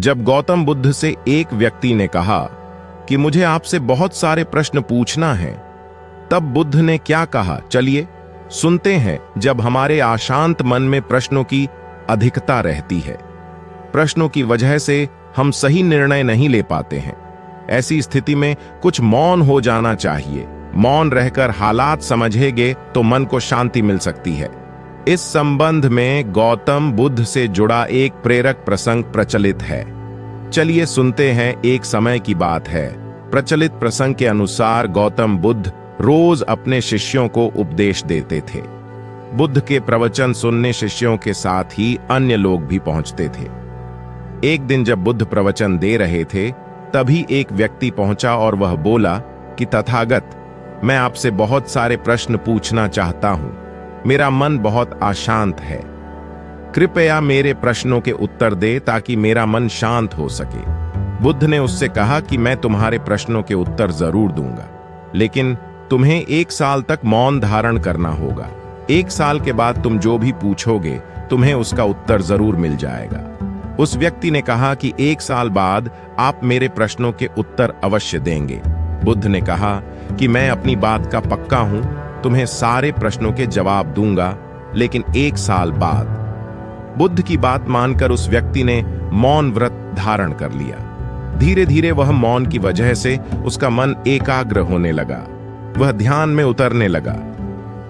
जब गौतम बुद्ध से एक व्यक्ति ने कहा कि मुझे आपसे बहुत सारे प्रश्न पूछना है, तब बुद्ध ने क्या कहा, चलिए सुनते हैं। जब हमारे अशांत मन में प्रश्नों की अधिकता रहती है, प्रश्नों की वजह से हम सही निर्णय नहीं ले पाते हैं। ऐसी स्थिति में कुछ मौन हो जाना चाहिए। मौन रहकर हालात समझेंगे तो मन को शांति मिल सकती है। इस संबंध में गौतम बुद्ध से जुड़ा एक प्रेरक प्रसंग प्रचलित है। चलिए सुनते हैं। एक समय की बात है। प्रचलित प्रसंग के अनुसार गौतम बुद्ध रोज अपने शिष्यों को उपदेश देते थे। बुद्ध के प्रवचन सुनने शिष्यों के साथ ही अन्य लोग भी पहुंचते थे। एक दिन जब बुद्ध प्रवचन दे रहे थे, तभी एक व्यक्ति पहुंचा और वह बोला कि तथागत, मैं आपसे बहुत सारे प्रश्न पूछना चाहता हूं। मेरा मन बहुत अशांत है। कृपया मेरे प्रश्नों के उत्तर दे ताकि मेरा मन शांत हो सके। बुद्ध ने उससे कहा कि मैं तुम्हारे प्रश्नों के उत्तर जरूर दूंगा, लेकिन तुम्हें 1 साल तक मौन धारण करना होगा। 1 साल के बाद तुम जो भी पूछोगे, तुम्हें उसका उत्तर जरूर मिल जाएगा। उस व्यक्ति ने कहा कि 1 साल बाद आप मेरे प्रश्नों के उत्तर अवश्य देंगे। बुद्ध ने कहा कि मैं अपनी बात का पक्का हूं, तुम्हें सारे प्रश्नों के जवाब दूंगा, लेकिन 1 साल बाद। बुद्ध की बात मानकर उस व्यक्ति ने मौन व्रत धारण कर लिया। धीरे धीरे वह मौन की वजह से उसका मन एकाग्र होने लगा। वह ध्यान में उतरने लगा।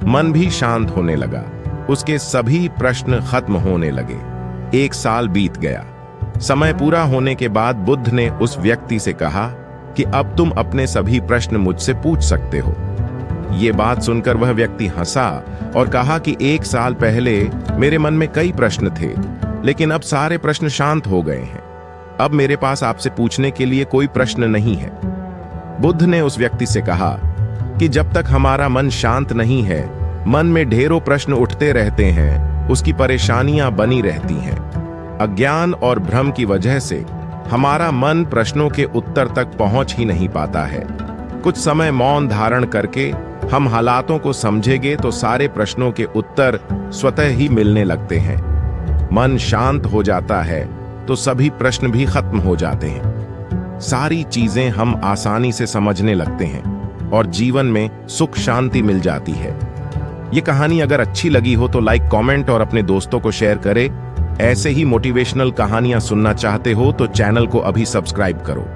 मन भी शांत होने लगा। उसके सभी प्रश्न खत्म होने लगे। 1 साल बीत गया। समय पूरा होने के बाद बुद्ध ने उस व्यक्ति से कहा कि अब तुम अपने सभी प्रश्न मुझसे पूछ सकते हो। ये बात सुनकर वह व्यक्ति हंसा और कहा कि 1 साल पहले मेरे मन में कई प्रश्न थे, लेकिन अब सारे प्रश्न शांत हो गए हैं। अब मेरे पास आपसे पूछने के लिए कोई प्रश्न नहीं है। बुद्ध ने उस व्यक्ति से कहा कि जब तक हमारा मन शांत नहीं है, मन में ढेरों प्रश्न उठते रहते हैं, उसकी परेशानियां बनी रहती हैं। अज्ञान और भ्रम की वजह से हमारा मन प्रश्नों के उत्तर तक पहुंच ही नहीं पाता है। कुछ समय मौन धारण करके हम हालातों को समझेंगे तो सारे प्रश्नों के उत्तर स्वतः ही मिलने लगते हैं। मन शांत हो जाता है तो सभी प्रश्न भी खत्म हो जाते हैं। सारी चीजें हम आसानी से समझने लगते हैं और जीवन में सुख शांति मिल जाती है। ये कहानी अगर अच्छी लगी हो तो लाइक, कमेंट और अपने दोस्तों को शेयर करें। ऐसे ही मोटिवेशनल कहानियां सुनना चाहते हो तो चैनल को अभी सब्सक्राइब करो।